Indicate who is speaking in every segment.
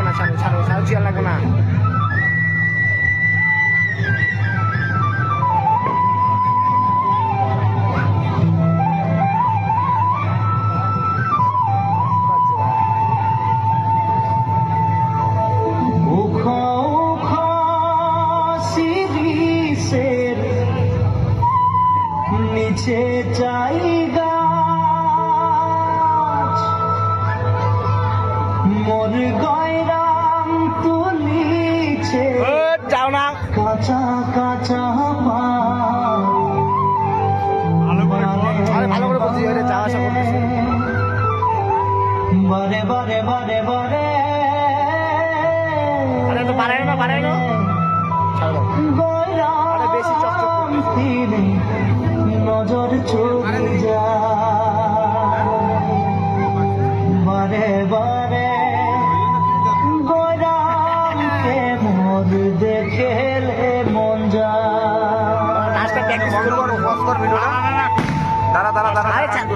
Speaker 1: না, ছাড়ো ছাড়ো ছাড়ো, চেয়ার লাগবে না।
Speaker 2: নিচে জায়গা মোর গয়রাম তুলিছে
Speaker 1: যাও না,
Speaker 2: কাঁচা কাঁচা
Speaker 1: আরে ভালো করে বলছি, যাওয়া আসা করতেছি।
Speaker 2: বারে বারে বারে বারে
Speaker 1: আরে তো বাড়াই না, বাড়াই না, ছাড়ো দাও। আরে বেশি চকচক করতেছে।
Speaker 2: নজর চলে যায় বারে বারে গোরামকে মোর দেখেলে মন যায়।
Speaker 1: নাচটা প্র্যাকটিস করবো, পজ করবি না। দাঁড়া দাঁড়া দাঁড়া, আরে ছাড়।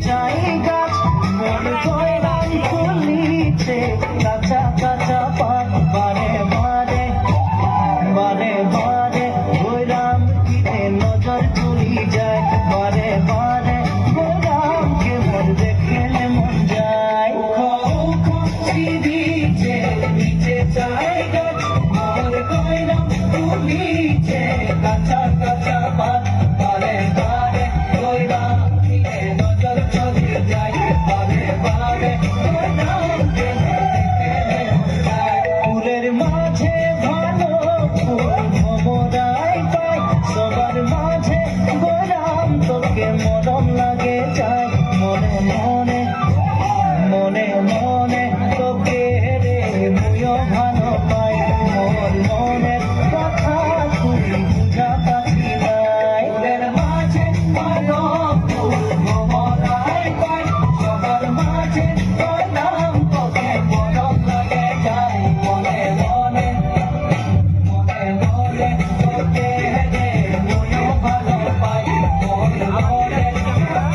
Speaker 2: চাই গাছ মন গয়রাম তুলিছে কাঁচা কাঁচা পাত বারে বারে বারে বারে গয়রাম কিনে নজর চলি যায় বারে বারে গয়রামকে মন দেখলে মন যায়। দিছে নিচে চাই গাছ মন গয়রাম তুলিছে কাঁচা কাঁচা পাত বারে বারে গয়রাম ফুলের মাঝে ভালো ফুল ভমরাই পাই সবার মাঝে গোরাম তোকে মরম লাগে যায় মনে মনে মনে মনে তোকে রে মুইও ভালো পাই মন মনের কথা তুই বুঝা পাখি নাই। ফুলের মাঝে ভালো ফুল ভমরাই পাই সবার মাঝে গোরাম তোকে মরম লাগে যায় মনে মনে মনে মনে তোকে রে মুইও ভালো পাই মন মনের কথা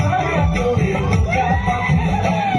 Speaker 2: তুই বুঝা পাখি নাই।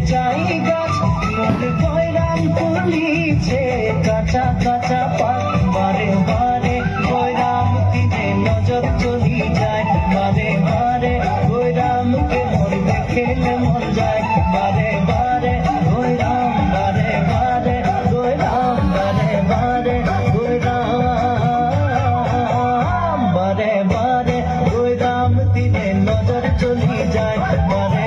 Speaker 2: চাই গাছ মন গয়রাম তুলিছে কাঁচা কাঁচা পাত বারে বারে গয়রাম কিনে নজর চলি যায় বারে বারে গয়রামকে মন দেখেলে মন যায় বারে বারে গয়রাম বারে বারে গয়রাম বারে বারে গয়রাম বারে বারে গয়রাম দিনে নজর চলি যায় বারে